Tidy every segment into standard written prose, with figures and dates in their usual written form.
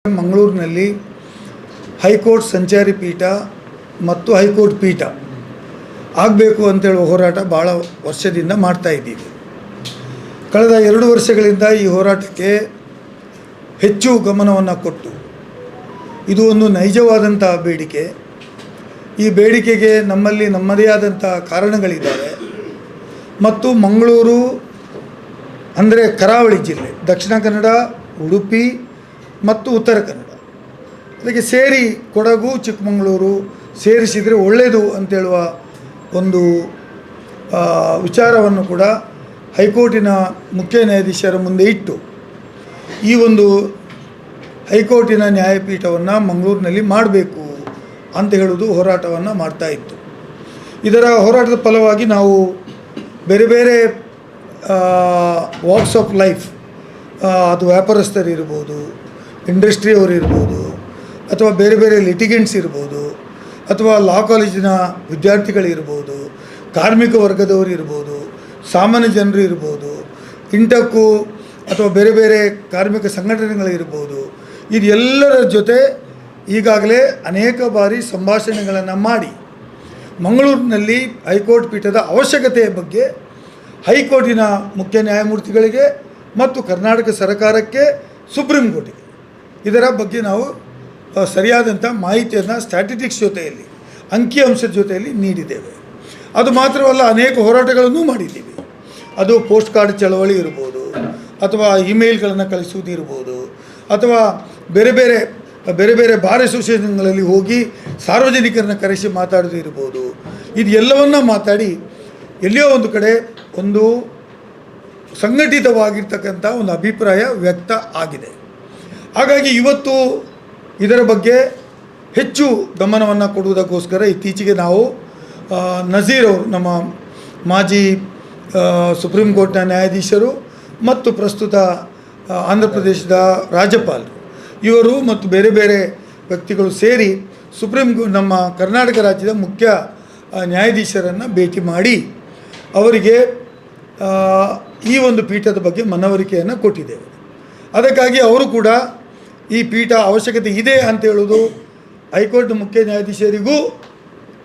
ಮಂಗಳೂರಿನಲ್ಲಿ ಹೈಕೋರ್ಟ್ ಸಂಚಾರಿ ಪೀಠ ಮತ್ತು ಹೈಕೋರ್ಟ್ ಪೀಠ ಆಗಬೇಕು ಅಂತೇಳುವ ಹೋರಾಟ ಭಾಳ ವರ್ಷದಿಂದ ಮಾಡ್ತಾ ಇದ್ದೀವಿ. ಕಳೆದ 2 ವರ್ಷಗಳಿಂದ ಈ ಹೋರಾಟಕ್ಕೆ ಹೆಚ್ಚು ಗಮನವನ್ನು ಕೊಟ್ಟು ಇದು ಒಂದು ನೈಜವಾದಂಥ ಬೇಡಿಕೆ. ಈ ಬೇಡಿಕೆಗೆ ನಮ್ಮಲ್ಲಿ ನಮ್ಮದೇ ಆದಂಥ ಕಾರಣಗಳಿದ್ದಾವೆ ಮತ್ತು ಮಂಗಳೂರು ಅಂದರೆ ಕರಾವಳಿ ಜಿಲ್ಲೆ, ದಕ್ಷಿಣ ಕನ್ನಡ, ಉಡುಪಿ ಮತ್ತು ಉತ್ತರ ಕನ್ನಡ, ಅದಕ್ಕೆ ಸೇರಿ ಕೊಡಗು, ಚಿಕ್ಕಮಗಳೂರು ಸೇರಿಸಿದರೆ ಒಳ್ಳೆಯದು ಅಂತೇಳುವ ಒಂದು ವಿಚಾರವನ್ನು ಕೂಡ ಹೈಕೋರ್ಟಿನ ಮುಖ್ಯ ನ್ಯಾಯಾಧೀಶರ ಮುಂದೆ ಇಟ್ಟು ಈ ಒಂದು ಹೈಕೋರ್ಟಿನ ನ್ಯಾಯಪೀಠವನ್ನು ಮಂಗಳೂರಿನಲ್ಲಿ ಮಾಡಬೇಕು ಅಂತ ಹೇಳುವುದು ಹೋರಾಟವನ್ನು ಮಾಡ್ತಾಯಿತ್ತು. ಇದರ ಹೋರಾಟದ ಫಲವಾಗಿ ನಾವು ಬೇರೆ ಬೇರೆ ವಾಕ್ಸ್ ಆಫ್ ಲೈಫ್, ಅದು ವ್ಯಾಪಾರಸ್ಥರಿರ್ಬೋದು, ಇಂಡಸ್ಟ್ರಿಯವರು ಇರ್ಬೋದು, ಅಥವಾ ಬೇರೆ ಬೇರೆ ಲಿಟಿಗೆಂಟ್ಸ್ ಇರ್ಬೋದು, ಅಥವಾ ಲಾ ಕಾಲೇಜಿನ ವಿದ್ಯಾರ್ಥಿಗಳಿರ್ಬೋದು, ಕಾರ್ಮಿಕ ವರ್ಗದವರು ಇರ್ಬೋದು, ಸಾಮಾನ್ಯ ಜನರು ಇರ್ಬೋದು, ಇಂಟಕ್ಕು ಅಥವಾ ಬೇರೆ ಬೇರೆ ಕಾರ್ಮಿಕ ಸಂಘಟನೆಗಳಿರ್ಬೋದು, ಇದೆಲ್ಲರ ಜೊತೆ ಈಗಾಗಲೇ ಅನೇಕ ಬಾರಿ ಸಂಭಾಷಣೆಗಳನ್ನು ಮಾಡಿ ಮಂಗಳೂರಿನಲ್ಲಿ ಹೈಕೋರ್ಟ್ ಪೀಠದ ಅವಶ್ಯಕತೆಯ ಬಗ್ಗೆ ಹೈಕೋರ್ಟಿನ ಮುಖ್ಯ ನ್ಯಾಯಮೂರ್ತಿಗಳಿಗೆ ಮತ್ತು ಕರ್ನಾಟಕ ಸರ್ಕಾರಕ್ಕೆ, ಸುಪ್ರೀಂ ಕೋರ್ಟಿಗೆ ಇದರ ಬಗ್ಗೆ ನಾವು ಸರಿಯಾದಂಥ ಮಾಹಿತಿಯನ್ನು ಸ್ಟ್ಯಾಟಿಸ್ಟಿಕ್ಸ್ ಜೊತೆಯಲ್ಲಿ, ಅಂಕಿಅಂಶದ ಜೊತೆಯಲ್ಲಿ ನೀಡಿದ್ದೇವೆ. ಅದು ಮಾತ್ರವಲ್ಲ, ಅನೇಕ ಹೋರಾಟಗಳನ್ನು ಮಾಡಿದ್ದೀವಿ. ಅದು ಪೋಸ್ಟ್ ಕಾರ್ಡ್ ಚಳವಳಿ ಇರ್ಬೋದು, ಅಥವಾ ಇಮೇಲ್ಗಳನ್ನು ಕಳಿಸುವುದು ಇರ್ಬೋದು, ಅಥವಾ ಬೇರೆ ಬೇರೆ ಬಾರ್ ಅಸೋಸಿಯೇಷನ್ಗಳಲ್ಲಿ ಹೋಗಿ ಸಾರ್ವಜನಿಕರನ್ನು ಕರೆಸಿ ಮಾತಾಡೋದು ಇರ್ಬೋದು. ಇದು ಎಲ್ಲವನ್ನ ಮಾತಾಡಿ ಎಲ್ಲಿಯೋ ಒಂದು ಕಡೆ ಒಂದು ಸಂಘಟಿತವಾಗಿರ್ತಕ್ಕಂಥ ಒಂದು ಅಭಿಪ್ರಾಯ ವ್ಯಕ್ತ ಆಗಿದೆ. ಹಾಗಾಗಿ ಇವತ್ತು ಇದರ ಬಗ್ಗೆ ಹೆಚ್ಚು ಗಮನವನ್ನು ಕೊಡುವುದಕ್ಕೋಸ್ಕರ ಇತ್ತೀಚೆಗೆ ನಾವು ನಜೀರ್ ಅವರು, ನಮ್ಮ ಮಾಜಿ ಸುಪ್ರೀಂ ಕೋರ್ಟ್ನ ನ್ಯಾಯಾಧೀಶರು ಮತ್ತು ಪ್ರಸ್ತುತ ಆಂಧ್ರ ಪ್ರದೇಶದ ರಾಜ್ಯಪಾಲರು, ಇವರು ಮತ್ತು ಬೇರೆ ಬೇರೆ ವ್ಯಕ್ತಿಗಳು ಸೇರಿ ನಮ್ಮ ಕರ್ನಾಟಕ ರಾಜ್ಯದ ಮುಖ್ಯ ನ್ಯಾಯಾಧೀಶರನ್ನು ಭೇಟಿ ಮಾಡಿ ಅವರಿಗೆ ಈ ಒಂದು ಪೀಠದ ಬಗ್ಗೆ ಮನವರಿಕೆಯನ್ನು ಕೊಟ್ಟಿದ್ದೇವೆ. ಅದಕ್ಕಾಗಿ ಅವರು ಕೂಡ ಈ ಪೀಠ ಅವಶ್ಯಕತೆ ಇದೆ ಅಂತ ಹೇಳೋದು ಹೈಕೋರ್ಟ್ ಮುಖ್ಯ ನ್ಯಾಯಾಧೀಶರಿಗೂ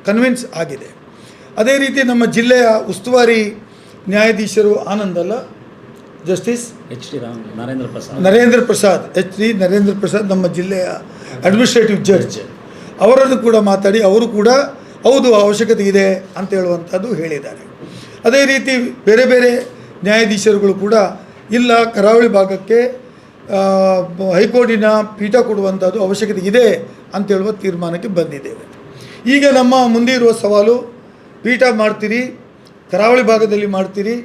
ಕನ್ವಿನ್ಸ್ ಆಗಿದೆ. ಅದೇ ರೀತಿ ನಮ್ಮ ಜಿಲ್ಲೆಯ ಉಸ್ತುವಾರಿ ನ್ಯಾಯಾಧೀಶರು ಜಸ್ಟಿಸ್ ನರೇಂದ್ರ ಪ್ರಸಾದ್ ನಮ್ಮ ಜಿಲ್ಲೆಯ ಅಡ್ಮಿನಿಸ್ಟ್ರೇಟಿವ್ ಜಡ್ಜ್, ಅವರನ್ನು ಕೂಡ ಮಾತಾಡಿ ಅವರು ಕೂಡ ಹೌದು ಅವಶ್ಯಕತೆ ಇದೆ ಅಂತ ಹೇಳುವಂಥದ್ದು ಹೇಳಿದ್ದಾರೆ. ಅದೇ ರೀತಿ ಬೇರೆ ಬೇರೆ ನ್ಯಾಯಾಧೀಶರುಗಳು ಕೂಡ ಇಲ್ಲ, ಕರಾವಳಿ ಭಾಗಕ್ಕೆ ಹೈಕೋರ್ಟಿನ ಪೀಠ ಕೊಡುವಂಥದ್ದು ಅವಶ್ಯಕತೆ ಇದೆ ಅಂತ ಹೇಳುವ ತೀರ್ಮಾನಕ್ಕೆ ಬಂದಿದ್ದೇವೆ. ಈಗ ನಮ್ಮ ಮುಂದೆ ಇರುವ ಸವಾಲು, ಪೀಠ ಮಾಡ್ತೀರಿ, ಕರಾವಳಿ ಭಾಗದಲ್ಲಿ ಮಾಡ್ತೀರಿ,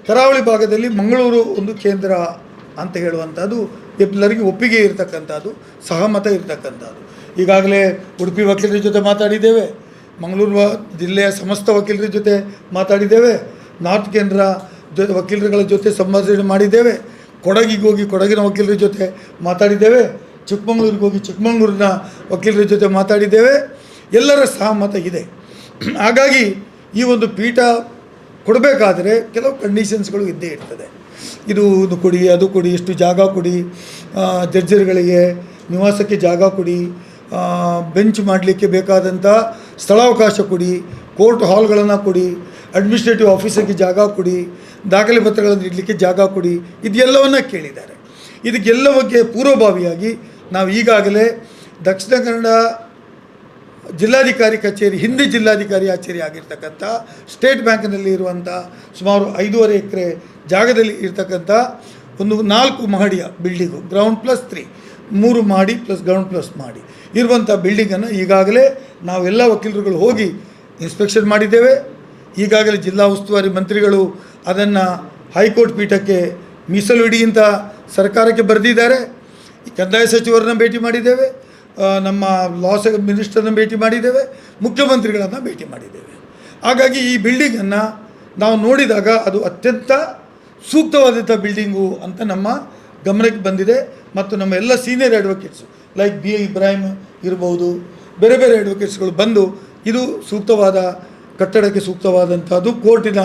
ಕರಾವಳಿ ಭಾಗದಲ್ಲಿ ಮಂಗಳೂರು ಒಂದು ಕೇಂದ್ರ ಅಂತ ಹೇಳುವಂಥದ್ದು ಎಲ್ಲರಿಗೂ ಒಪ್ಪಿಗೆ ಇರತಕ್ಕಂಥದ್ದು, ಸಹಮತ ಇರತಕ್ಕಂಥದ್ದು. ಈಗಾಗಲೇ ಉಡುಪಿ ವಕೀಲರ ಜೊತೆ ಮಾತಾಡಿದ್ದೇವೆ, ಮಂಗಳೂರು ಜಿಲ್ಲೆಯ ಸಮಸ್ತ ವಕೀಲರ ಜೊತೆ ಮಾತಾಡಿದ್ದೇವೆ, ನಾರ್ತ್ ಕೇಂದ್ರ ವಕೀಲರುಗಳ ಜೊತೆ ಸಂಭಾಷಣೆ ಮಾಡಿದ್ದೇವೆ, ಕೊಡಗಿಗೆ ಹೋಗಿ ಕೊಡಗಿನ ವಕೀಲರ ಜೊತೆ ಮಾತಾಡಿದ್ದೇವೆ, ಚಿಕ್ಕಮಗಳೂರಿಗೆ ಹೋಗಿ ಚಿಕ್ಕಮಗಳೂರಿನ ವಕೀಲರ ಜೊತೆ ಮಾತಾಡಿದ್ದೇವೆ. ಎಲ್ಲರ ಸಹಮತ ಇದೆ. ಹಾಗಾಗಿ ಈ ಒಂದು ಪೀಠ ಕೊಡಬೇಕಾದರೆ ಕೆಲವು ಕಂಡೀಷನ್ಸ್ಗಳು ಇದ್ದೇ ಇರ್ತದೆ. ಇದು ಕೊಡಿ, ಅದು ಕೊಡಿ, ಇಷ್ಟು ಜಾಗ ಕೊಡಿ, ಜಡ್ಜರ್ಗಳಿಗೆ ನಿವಾಸಕ್ಕೆ ಜಾಗ ಕೊಡಿ, ಬೆಂಚ್ ಮಾಡಲಿಕ್ಕೆ ಬೇಕಾದಂಥ ಸ್ಥಳಾವಕಾಶ ಕೊಡಿ, ಕೋರ್ಟ್ ಹಾಲ್ಗಳನ್ನು ಕೊಡಿ, ಅಡ್ಮಿನಿಸ್ಟ್ರೇಟಿವ್ ಆಫೀಸಿಗೆ ಜಾಗ ಕೊಡಿ, ದಾಖಲೆ ಪತ್ರಗಳನ್ನು ಇಡಲಿಕ್ಕೆ ಜಾಗ ಕೊಡಿ, ಇದೆಲ್ಲವನ್ನು ಕೇಳಿದ್ದಾರೆ. ಇದಕ್ಕೆಲ್ಲವಕ್ಕೆ ಪೂರ್ವಭಾವಿಯಾಗಿ ನಾವು ಈಗಾಗಲೇ ದಕ್ಷಿಣ ಕನ್ನಡ ಜಿಲ್ಲಾಧಿಕಾರಿ ಕಚೇರಿ, ಹಿಂದೆ ಜಿಲ್ಲಾಧಿಕಾರಿ ಕಚೇರಿ ಆಗಿರ್ತಕ್ಕಂಥ ಸ್ಟೇಟ್ ಬ್ಯಾಂಕ್ನಲ್ಲಿ ಇರುವಂಥ ಸುಮಾರು 5.5 ಎಕರೆ ಜಾಗದಲ್ಲಿ ಇರ್ತಕ್ಕಂಥ ಒಂದು 4 ಮಹಡಿಯ ಬಿಲ್ಡಿಂಗು, ಗ್ರೌಂಡ್ ಪ್ಲಸ್ 3, 3 ಮಾಡಿ ಪ್ಲಸ್ ಗ್ರೌಂಡ್ ಪ್ಲಸ್ ಮಾಡಿ ಇರುವಂಥ ಬಿಲ್ಡಿಂಗನ್ನು ಈಗಾಗಲೇ ನಾವೆಲ್ಲ ವಕೀಲರುಗಳು ಹೋಗಿ ಇನ್ಸ್ಪೆಕ್ಷನ್ ಮಾಡಿದ್ದೇವೆ. ಈಗಾಗಲೇ ಜಿಲ್ಲಾ ಉಸ್ತುವಾರಿ ಮಂತ್ರಿಗಳು ಅದನ್ನು ಹೈಕೋರ್ಟ್ ಪೀಠಕ್ಕೆ ಮೀಸಲು ಇಡಿ ಅಂತ ಸರ್ಕಾರಕ್ಕೆ ಬರೆದಿದ್ದಾರೆ. ಕಂದಾಯ ಸಚಿವರನ್ನ ಭೇಟಿ ಮಾಡಿದ್ದೇವೆ, ನಮ್ಮ ಲಾಸ್ ಮಿನಿಸ್ಟರ್ನ ಭೇಟಿ ಮಾಡಿದ್ದೇವೆ, ಮುಖ್ಯಮಂತ್ರಿಗಳನ್ನು ಭೇಟಿ ಮಾಡಿದ್ದೇವೆ. ಹಾಗಾಗಿ ಈ ಬಿಲ್ಡಿಂಗನ್ನು ನಾವು ನೋಡಿದಾಗ ಅದು ಅತ್ಯಂತ ಸೂಕ್ತವಾದಂಥ ಬಿಲ್ಡಿಂಗು ಅಂತ ನಮ್ಮ ಗಮನಕ್ಕೆ ಬಂದಿದೆ. ಮತ್ತು ನಮ್ಮ ಎಲ್ಲ senior advocates like BA Ibrahim ಇರ್ಬೋದು, ಬೇರೆ ಬೇರೆ ಅಡ್ವೊಕೇಟ್ಸ್ಗಳು ಬಂದು ಇದು ಸೂಕ್ತವಾದ ಕಟ್ಟಡಕ್ಕೆ ಸೂಕ್ತವಾದಂಥದ್ದು, ಕೋರ್ಟಿನ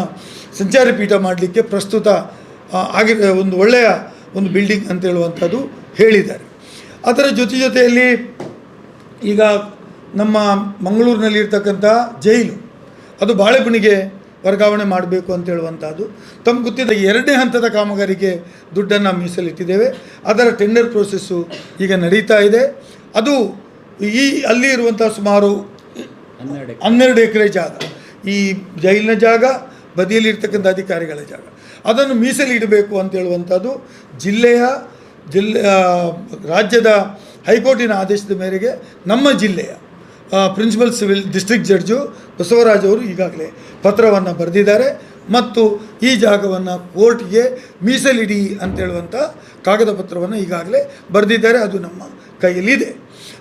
ಸಂಚಾರಿ ಪೀಠ ಮಾಡಲಿಕ್ಕೆ ಪ್ರಸ್ತುತ ಆಗಿರೋ ಒಂದು ಒಳ್ಳೆಯ ಒಂದು ಬಿಲ್ಡಿಂಗ್ ಅಂತ ಹೇಳುವಂಥದ್ದು ಹೇಳಿದ್ದಾರೆ. ಅದರ ಜೊತೆಯಲ್ಲಿ ಈಗ ನಮ್ಮ ಮಂಗಳೂರಿನಲ್ಲಿರ್ತಕ್ಕಂಥ ಜೈಲು ಅದು ಬಾಳೆಗುಣಿಗೆ ವರ್ಗಾವಣೆ ಮಾಡಬೇಕು ಅಂತ ಹೇಳುವಂಥದ್ದು ತಮ್ಗೆ ಗೊತ್ತಿದ್ದ 2ನೇ ಹಂತದ ಕಾಮಗಾರಿಗೆ ದುಡ್ಡನ್ನು ಮೀಸಲಿಟ್ಟಿದ್ದೇವೆ. ಅದರ ಟೆಂಡರ್ ಪ್ರೋಸೆಸ್ಸು ಈಗ ನಡೀತಾ ಇದೆ. ಅದು ಅಲ್ಲಿ ಇರುವಂಥ ಸುಮಾರು 12 ಎಕರೆ ಜಾಗ, ಈ ಜೈಲಿನ ಜಾಗ, ಬದಿಯಲ್ಲಿರ್ತಕ್ಕಂಥ ಅಧಿಕಾರಿಗಳ ಜಾಗ, ಅದನ್ನು ಮೀಸಲಿಡಬೇಕು ಅಂತ ಹೇಳುವಂಥದ್ದು ರಾಜ್ಯದ ಹೈಕೋರ್ಟಿನ ಆದೇಶದ ಮೇರೆಗೆ ನಮ್ಮ ಜಿಲ್ಲೆಯ principal civil district judge Basavaraj ಅವರು ಈಗಾಗಲೇ ಪತ್ರವನ್ನು ಬರೆದಿದ್ದಾರೆ ಮತ್ತು ಈ ಜಾಗವನ್ನು ಕೋರ್ಟ್ಗೆ ಮೀಸಲಿಡಿ ಅಂತೇಳುವಂಥ ಕಾಗದ ಪತ್ರವನ್ನು ಈಗಾಗಲೇ ಬರೆದಿದ್ದಾರೆ. ಅದು ನಮ್ಮ ಕೈಯಲ್ಲಿದೆ.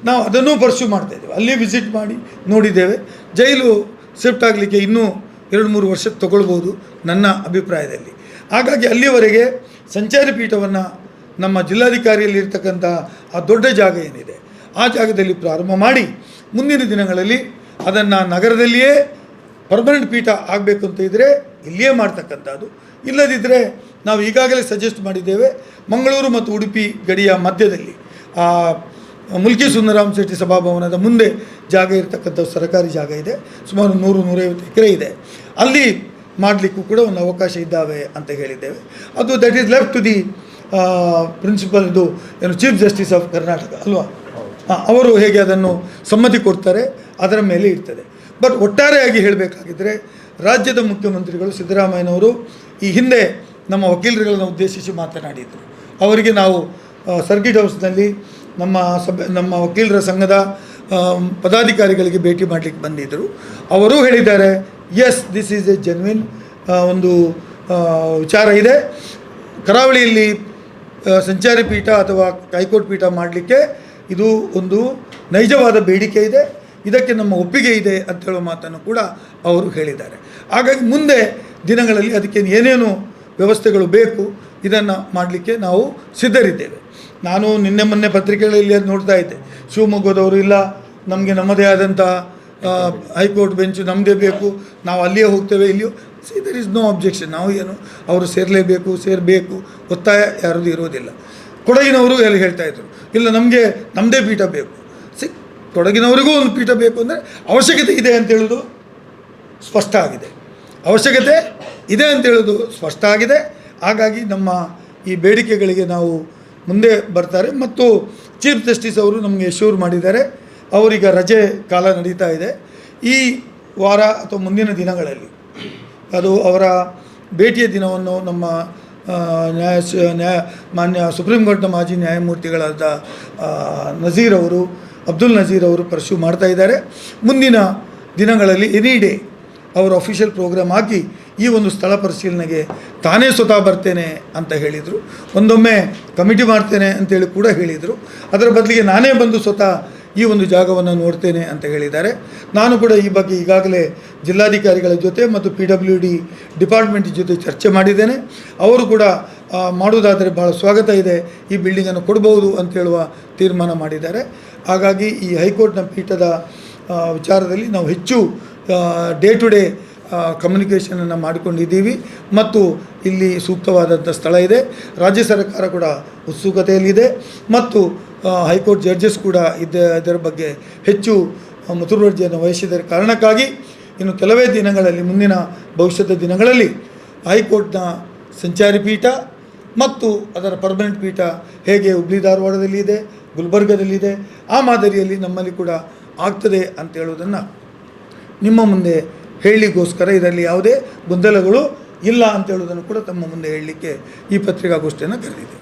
ನಾವು ಅದನ್ನು ಪರ್ಸ್ಯೂ ಮಾಡ್ತಾಯಿದ್ದೇವೆ. ಅಲ್ಲಿ ವಿಸಿಟ್ ಮಾಡಿ ನೋಡಿದ್ದೇವೆ. ಜೈಲು ಶಿಫ್ಟ್ ಆಗಲಿಕ್ಕೆ ಇನ್ನೂ 2-3 ವರ್ಷ ತಗೊಳ್ಬೋದು ನನ್ನ ಅಭಿಪ್ರಾಯದಲ್ಲಿ. ಹಾಗಾಗಿ ಅಲ್ಲಿವರೆಗೆ ಸಂಚಾರಿ ಪೀಠವನ್ನು ನಮ್ಮ ಜಿಲ್ಲಾಧಿಕಾರಿಯಲ್ಲಿರ್ತಕ್ಕಂಥ ಆ ದೊಡ್ಡ ಜಾಗ ಏನಿದೆ ಆ ಜಾಗದಲ್ಲಿ ಪ್ರಾರಂಭ ಮಾಡಿ ಮುಂದಿನ ದಿನಗಳಲ್ಲಿ ಅದನ್ನು ನಗರದಲ್ಲಿಯೇ ಪರ್ಮನೆಂಟ್ ಪೀಠ ಆಗಬೇಕು ಅಂತ ಇದ್ದರೆ ಇಲ್ಲಿಯೇ ಮಾಡ್ತಕ್ಕಂಥದ್ದು. ಇಲ್ಲದಿದ್ದರೆ ನಾವು ಈಗಾಗಲೇ ಸಜೆಸ್ಟ್ ಮಾಡಿದ್ದೇವೆ, ಮಂಗಳೂರು ಮತ್ತು ಉಡುಪಿ ಗಡಿಯ ಮಧ್ಯದಲ್ಲಿ ಮುಲ್ಕಿ ಸುಂದರಾಮ್ ಶೆಟ್ಟಿ ಸಭಾಭವನದ ಮುಂದೆ ಜಾಗ ಇರತಕ್ಕಂಥ ಸರ್ಕಾರಿ ಜಾಗ ಇದೆ, ಸುಮಾರು 100-150 ಎಕರೆ ಇದೆ. ಅಲ್ಲಿ ಮಾಡಲಿಕ್ಕೂ ಕೂಡ ಒಂದು ಅವಕಾಶ ಇದ್ದಾವೆ ಅಂತ ಹೇಳಿದ್ದೇವೆ. ಅದು that is left to the principal chief justice of Karnataka ಅಲ್ವಾ, ಅವರು ಹೇಗೆ ಅದನ್ನು ಸಮ್ಮತಿ ಕೊಡ್ತಾರೆ ಅದರ ಮೇಲೆ ಇರ್ತದೆ. ಬಟ್ ಒಟ್ಟಾರೆಯಾಗಿ ಹೇಳಬೇಕಾಗಿದ್ದರೆ ರಾಜ್ಯದ ಮುಖ್ಯಮಂತ್ರಿಗಳು ಸಿದ್ದರಾಮಯ್ಯನವರು ಈ ಹಿಂದೆ ನಮ್ಮ ವಕೀಲರುಗಳನ್ನು ಉದ್ದೇಶಿಸಿ ಮಾತನಾಡಿದರು. ಅವರಿಗೆ ನಾವು ಸರ್ಕಿಟ್ ಹೌಸ್ನಲ್ಲಿ ನಮ್ಮ ವಕೀಲರ ಸಂಘದ ಪದಾಧಿಕಾರಿಗಳಿಗೆ ಭೇಟಿ ಮಾಡಲಿಕ್ಕೆ ಬಂದಿದ್ದರು. ಅವರೂ ಹೇಳಿದ್ದಾರೆ, yes this is a genuine ಒಂದು ವಿಚಾರ ಇದೆ. ಕರಾವಳಿಯಲ್ಲಿ ಸಂಚಾರಿ ಪೀಠ ಅಥವಾ ಹೈಕೋರ್ಟ್ ಪೀಠ ಮಾಡಲಿಕ್ಕೆ ಇದು ಒಂದು ನೈಜವಾದ ಬೇಡಿಕೆ ಇದೆ, ಇದಕ್ಕೆ ನಮ್ಮ ಒಪ್ಪಿಗೆ ಇದೆ ಅಂತ ಹೇಳೋ ಮಾತನ್ನು ಕೂಡ ಅವರು ಹೇಳಿದ್ದಾರೆ. ಹಾಗಾಗಿ ಮುಂದೆ ದಿನಗಳಲ್ಲಿ ಅದಕ್ಕೆ ಏನೇನು ವ್ಯವಸ್ಥೆಗಳು ಬೇಕು ಇದನ್ನು ಮಾಡಲಿಕ್ಕೆ ನಾವು ಸಿದ್ಧರಿದ್ದೇವೆ. ನಾನು ಮೊನ್ನೆ ಪತ್ರಿಕೆಗಳಲ್ಲಿ ನೋಡ್ತಾ ಇದ್ದೆ, ಶಿವಮೊಗ್ಗದವರು ಇಲ್ಲ, ನಮಗೆ ನಮ್ಮದೇ ಆದಂಥ ಹೈಕೋರ್ಟ್ ಬೆಂಚು ನಮ್ಮದೇ ಬೇಕು, ನಾವು ಅಲ್ಲಿಯೇ ಹೋಗ್ತೇವೆ, ಇಲ್ಲಿಯೋ ದರ್ ಇಸ್ ನೋ ಅಬ್ಜೆಕ್ಷನ್. ನಾವು ಏನು ಅವರು ಸೇರಬೇಕು ಒತ್ತಾಯ ಯಾರದು ಇರೋದಿಲ್ಲ. ಕೊಡಗಿನವರು ಎಲ್ಲ ಹೇಳ್ತಾಯಿದ್ರು, ಇಲ್ಲ ನಮಗೆ ನಮ್ಮದೇ ಪೀಠ ಬೇಕು. ಕೊಡಗಿನವರಿಗೂ ಒಂದು ಪೀಠ ಬೇಕು ಅಂದರೆ ಅವಶ್ಯಕತೆ ಇದೆ ಅಂತೇಳೋದು ಸ್ಪಷ್ಟ ಆಗಿದೆ. ಅವಶ್ಯಕತೆ ಇದೆ ಅಂತೇಳೋದು ಸ್ಪಷ್ಟ ಆಗಿದೆ. ಹಾಗಾಗಿ ನಮ್ಮ ಈ ಬೇಡಿಕೆಗಳಿಗೆ ನಾವು ಮುಂದೆ ಬರ್ತಾರೆ. ಮತ್ತು ಚೀಫ್ ಜಸ್ಟಿಸ್ ಅವರು ನಮಗೆ ಎಶ್ಯೂರ್ ಮಾಡಿದ್ದಾರೆ, ಅವರೀಗ ರಜೆ ಕಾಲ ನಡೀತಾ ಇದೆ. ಈ ವಾರ ಅಥವಾ ಮುಂದಿನ ದಿನಗಳಲ್ಲಿ ಅದು ಅವರ ಭೇಟಿಯ ದಿನವನ್ನು ನಮ್ಮ ಮಾನ್ಯ ಸುಪ್ರೀಂ ಕೋರ್ಟ್ನ ಮಾಜಿ ನ್ಯಾಯಮೂರ್ತಿಗಳಾದ ಅಬ್ದುಲ್ ನಜೀರ್ ಅವರು ಪರ್ಸ್ಯೂ ಮಾಡ್ತಾ ಇದ್ದಾರೆ. ಮುಂದಿನ ದಿನಗಳಲ್ಲಿ ಎನಿ ಡೇ ಅವರು ಅಫಿಷಿಯಲ್ ಪ್ರೋಗ್ರಾಮ್ ಹಾಕಿ ಈ ಒಂದು ಸ್ಥಳ ಪರಿಶೀಲನೆಗೆ ತಾನೇ ಸ್ವತಃ ಬರ್ತೇನೆ ಅಂತ ಹೇಳಿದರು. ಒಂದೊಮ್ಮೆ ಕಮಿಟಿ ಮಾಡ್ತೇನೆ ಅಂತೇಳಿ ಕೂಡ ಹೇಳಿದರು. ಅದರ ಬದಲಿಗೆ ನಾನೇ ಬಂದು ಸ್ವತಃ ಈ ಒಂದು ಜಾಗವನ್ನು ನೋಡ್ತೇನೆ ಅಂತ ಹೇಳಿದ್ದಾರೆ. ನಾನು ಕೂಡ ಈ ಬಗ್ಗೆ ಈಗಾಗಲೇ ಜಿಲ್ಲಾಧಿಕಾರಿಗಳ ಜೊತೆ ಮತ್ತು PWD ಡಿಪಾರ್ಟ್ಮೆಂಟ್ ಜೊತೆ ಚರ್ಚೆ ಮಾಡಿದ್ದೇನೆ. ಅವರು ಕೂಡ ಮಾಡುವುದಾದರೆ ಭಾಳ ಸ್ವಾಗತ ಇದೆ, ಈ ಬಿಲ್ಡಿಂಗನ್ನು ಕೊಡ್ಬೋದು ಅಂತ ಹೇಳುವ ತೀರ್ಮಾನ ಮಾಡಿದ್ದಾರೆ. ಹಾಗಾಗಿ ಈ ಹೈಕೋರ್ಟ್ನ ಪೀಠದ ವಿಚಾರದಲ್ಲಿ ನಾವು ಹೆಚ್ಚು ಡೇ ಟು ಡೇ ಕಮ್ಯುನಿಕೇಷನನ್ನು ಮಾಡಿಕೊಂಡಿದ್ದೀವಿ ಮತ್ತು ಇಲ್ಲಿ ಸೂಕ್ತವಾದಂಥ ಸ್ಥಳ ಇದೆ. ರಾಜ್ಯ ಸರ್ಕಾರ ಕೂಡ ಉತ್ಸುಕತೆಯಲ್ಲಿದೆ ಮತ್ತು ಹೈಕೋರ್ಟ್ ಜಡ್ಜಸ್ ಕೂಡ ಇದರ ಬಗ್ಗೆ ಹೆಚ್ಚು ಮುತುವರ್ಜಿಯನ್ನು ವಹಿಸಿದ ಕಾರಣಕ್ಕಾಗಿ ಇನ್ನು ಕೆಲವೇ ದಿನಗಳಲ್ಲಿ, ಮುಂದಿನ ಭವಿಷ್ಯದ ದಿನಗಳಲ್ಲಿ ಹೈಕೋರ್ಟ್ನ ಸಂಚಾರಿ ಪೀಠ ಮತ್ತು ಅದರ ಪರ್ಮನೆಂಟ್ ಪೀಠ ಹೇಗೆ ಹುಬ್ಳಿ ಧಾರವಾಡದಲ್ಲಿದೆ, ಗುಲ್ಬರ್ಗದಲ್ಲಿದೆ, ಆ ಮಾದರಿಯಲ್ಲಿ ನಮ್ಮಲ್ಲಿ ಕೂಡ ಆಗ್ತದೆ ಅಂತ ಹೇಳೋದನ್ನು ನಿಮ್ಮ ಮುಂದೆ ಹೇಳಲಿಕ್ಕೋಸ್ಕರ, ಇದರಲ್ಲಿ ಯಾವುದೇ ಗೊಂದಲಗಳು ಇಲ್ಲ ಅಂತ ಹೇಳೋದನ್ನು ಕೂಡ ತಮ್ಮ ಮುಂದೆ ಹೇಳಲಿಕ್ಕೆ ಈ ಪತ್ರಿಕಾಗೋಷ್ಠಿಯನ್ನು ಕರೆದಿದೆ.